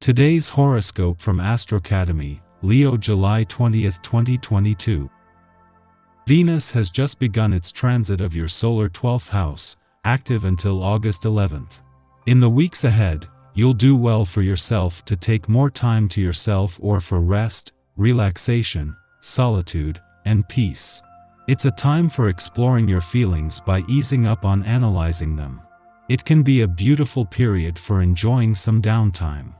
Today's horoscope from Astrocademy, Leo July 20th, 2022. Venus has just begun its transit of your solar 12th house, active until August 11th. In the weeks ahead, you'll do well for yourself to take more time to yourself or for rest, relaxation, solitude, and peace. It's a time for exploring your feelings by easing up on analyzing them. It can be a beautiful period for enjoying some downtime.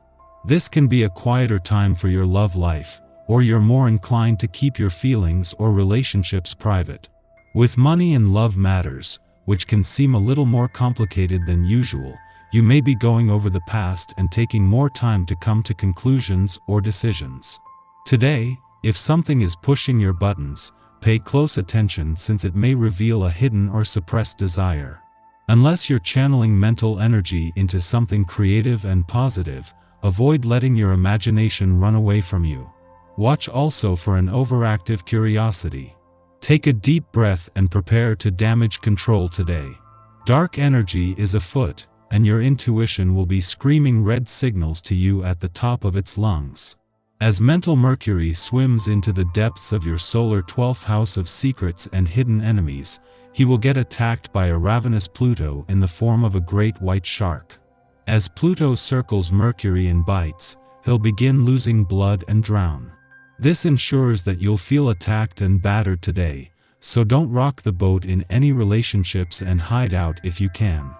This can be a quieter time for your love life, or you're more inclined to keep your feelings or relationships private. With money and love matters, which can seem a little more complicated than usual, you may be going over the past and taking more time to come to conclusions or decisions. Today, if something is pushing your buttons, pay close attention since it may reveal a hidden or suppressed desire. Unless you're channeling mental energy into something creative and positive, avoid letting your imagination run away from you. Watch also for an overactive curiosity. Take a deep breath and prepare to damage control today. Dark energy is afoot, and your intuition will be screaming red signals to you at the top of its lungs. As mental Mercury swims into the depths of your solar 12th house of secrets and hidden enemies, he will get attacked by a ravenous Pluto in the form of a great white shark. As Pluto circles Mercury and bites, he'll begin losing blood and drown. This ensures that you'll feel attacked and battered today, so don't rock the boat in any relationships and hide out if you can.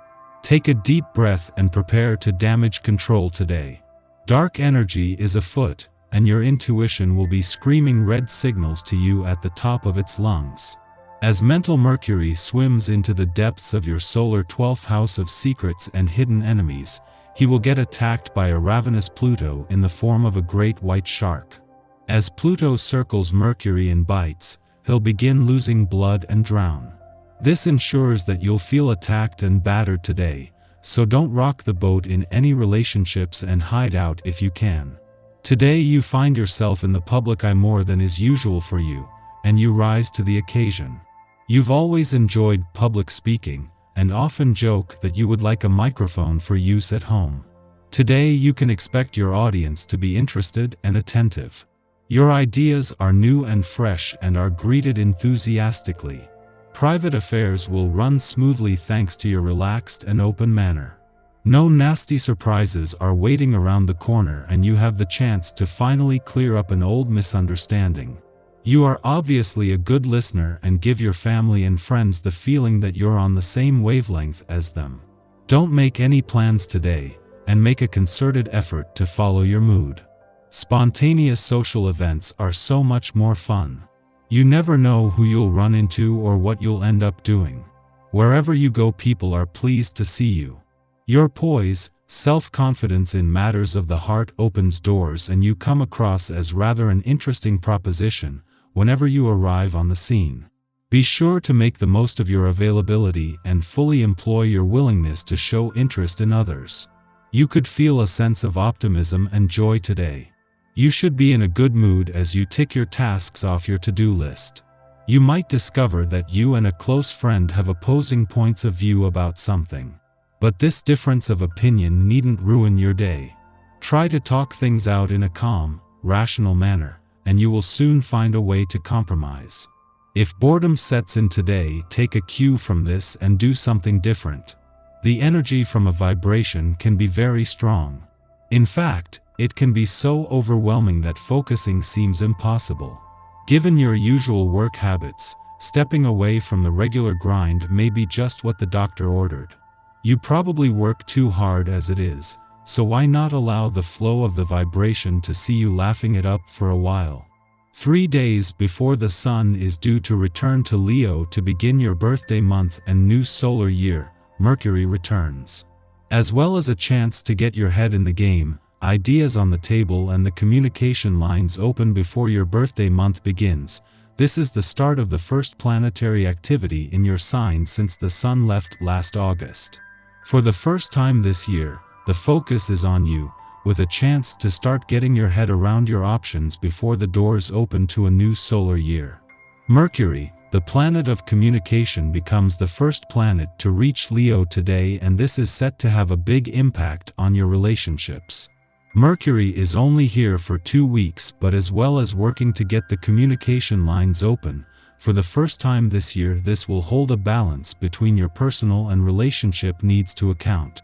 Take a deep breath and prepare to damage control today. Dark energy is afoot, and your intuition will be screaming red signals to you at the top of its lungs. As mental Mercury swims into the depths of your solar 12th house of secrets and hidden enemies, he will get attacked by a ravenous Pluto in the form of a great white shark. As Pluto circles Mercury and bites, he'll begin losing blood and drown. This ensures that you'll feel attacked and battered today, so don't rock the boat in any relationships and hide out if you can. Today you find yourself in the public eye more than is usual for you, and you rise to the occasion. You've always enjoyed public speaking, and often joke that you would like a microphone for use at home. Today you can expect your audience to be interested and attentive. Your ideas are new and fresh and are greeted enthusiastically. Private affairs will run smoothly thanks to your relaxed and open manner. No nasty surprises are waiting around the corner and you have the chance to finally clear up an old misunderstanding. You are obviously a good listener and give your family and friends the feeling that you're on the same wavelength as them. Don't make any plans today, and make a concerted effort to follow your mood. Spontaneous social events are so much more fun. You never know who you'll run into or what you'll end up doing. Wherever you go, people are pleased to see you. Your poise, self-confidence in matters of the heart opens doors and you come across as rather an interesting proposition whenever you arrive on the scene. Be sure to make the most of your availability and fully employ your willingness to show interest in others. You could feel a sense of optimism and joy today. You should be in a good mood as you tick your tasks off your to-do list. You might discover that you and a close friend have opposing points of view about something. But this difference of opinion needn't ruin your day. Try to talk things out in a calm, rational manner, and you will soon find a way to compromise. If boredom sets in today, take a cue from this and do something different. The energy from a vibration can be very strong. In fact, it can be so overwhelming that focusing seems impossible. Given your usual work habits, stepping away from the regular grind may be just what the doctor ordered. You probably work too hard as it is, so why not allow the flow of the vibration to see you laughing it up for a while? 3 days before the sun is due to return to Leo to begin your birthday month and new solar year, Mercury returns. As well as a chance to get your head in the game, ideas on the table and the communication lines open before your birthday month begins. This is the start of the first planetary activity in your sign since the sun left last August. For the first time this year, the focus is on you, with a chance to start getting your head around your options before the doors open to a new solar year. Mercury, the planet of communication, becomes the first planet to reach Leo today, and this is set to have a big impact on your relationships. Mercury is only here for 2 weeks, but as well as working to get the communication lines open, for the first time this year this will hold a balance between your personal and relationship needs to account.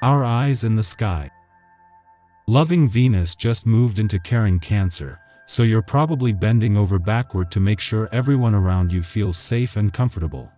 Our eyes in the sky. Loving Venus just moved into caring Cancer, so you're probably bending over backward to make sure everyone around you feels safe and comfortable.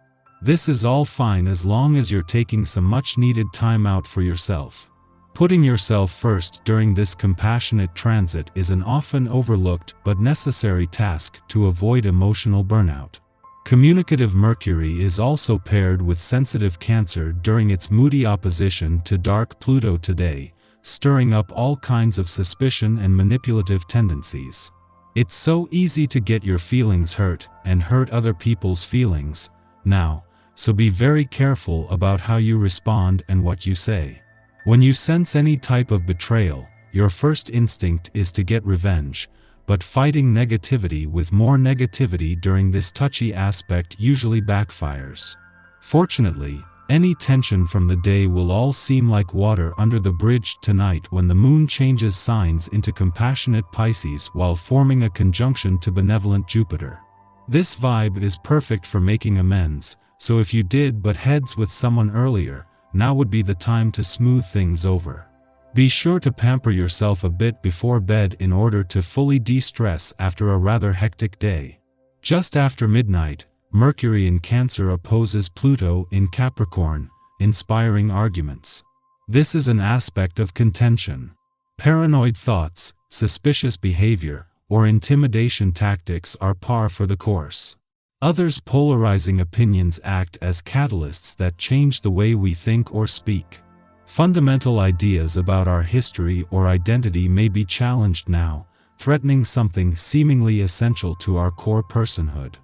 This is all fine as long as you're taking some much-needed time out for yourself. Putting yourself first during this compassionate transit is an often overlooked but necessary task to avoid emotional burnout. Communicative Mercury is also paired with sensitive Cancer during its moody opposition to dark Pluto today, stirring up all kinds of suspicion and manipulative tendencies. It's so easy to get your feelings hurt and hurt other people's feelings now, so be very careful about how you respond and what you say. When you sense any type of betrayal, your first instinct is to get revenge, but fighting negativity with more negativity during this touchy aspect usually backfires. Fortunately, any tension from the day will all seem like water under the bridge tonight when the moon changes signs into compassionate Pisces while forming a conjunction to benevolent Jupiter. This vibe is perfect for making amends, so if you did butt heads with someone earlier, now would be the time to smooth things over. Be sure to pamper yourself a bit before bed in order to fully de-stress after a rather hectic day. Just after midnight, Mercury in Cancer opposes Pluto in Capricorn, inspiring arguments. This is an aspect of contention. Paranoid thoughts, suspicious behavior, or intimidation tactics are par for the course. Others' polarizing opinions act as catalysts that change the way we think or speak. Fundamental ideas about our history or identity may be challenged now, threatening something seemingly essential to our core personhood.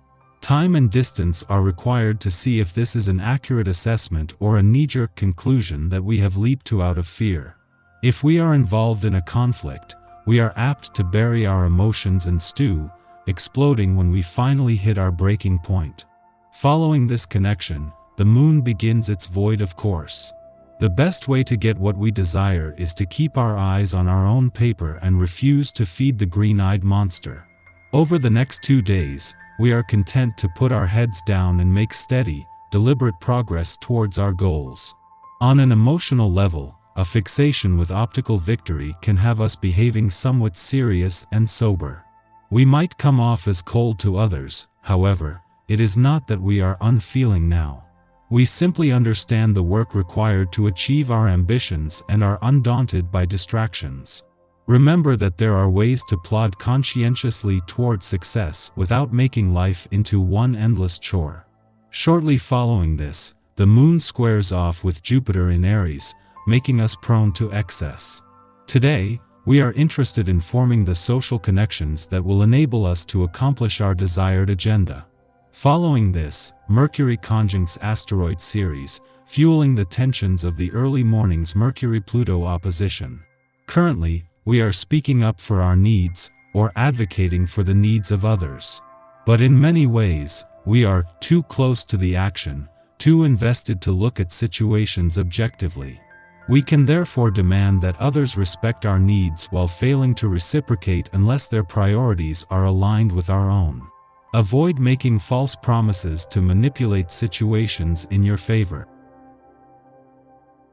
Time and distance are required to see if this is an accurate assessment or a knee-jerk conclusion that we have leaped to out of fear. If we are involved in a conflict, we are apt to bury our emotions and stew, exploding when we finally hit our breaking point. Following this connection, the moon begins its void of course. The best way to get what we desire is to keep our eyes on our own paper and refuse to feed the green-eyed monster. Over the next 2 days, we are content to put our heads down and make steady, deliberate progress towards our goals. On an emotional level, a fixation with optical victory can have us behaving somewhat serious and sober. We might come off as cold to others, however, it is not that we are unfeeling now. We simply understand the work required to achieve our ambitions and are undaunted by distractions. Remember that there are ways to plod conscientiously toward success without making life into one endless chore. Shortly following this, the moon squares off with Jupiter in Aries, making us prone to excess. Today, we are interested in forming the social connections that will enable us to accomplish our desired agenda. Following this, Mercury conjuncts asteroid Ceres, fueling the tensions of the early morning's Mercury-Pluto opposition. Currently, we are speaking up for our needs, or advocating for the needs of others. But in many ways, we are too close to the action, too invested to look at situations objectively. We can therefore demand that others respect our needs while failing to reciprocate unless their priorities are aligned with our own. Avoid making false promises to manipulate situations in your favor.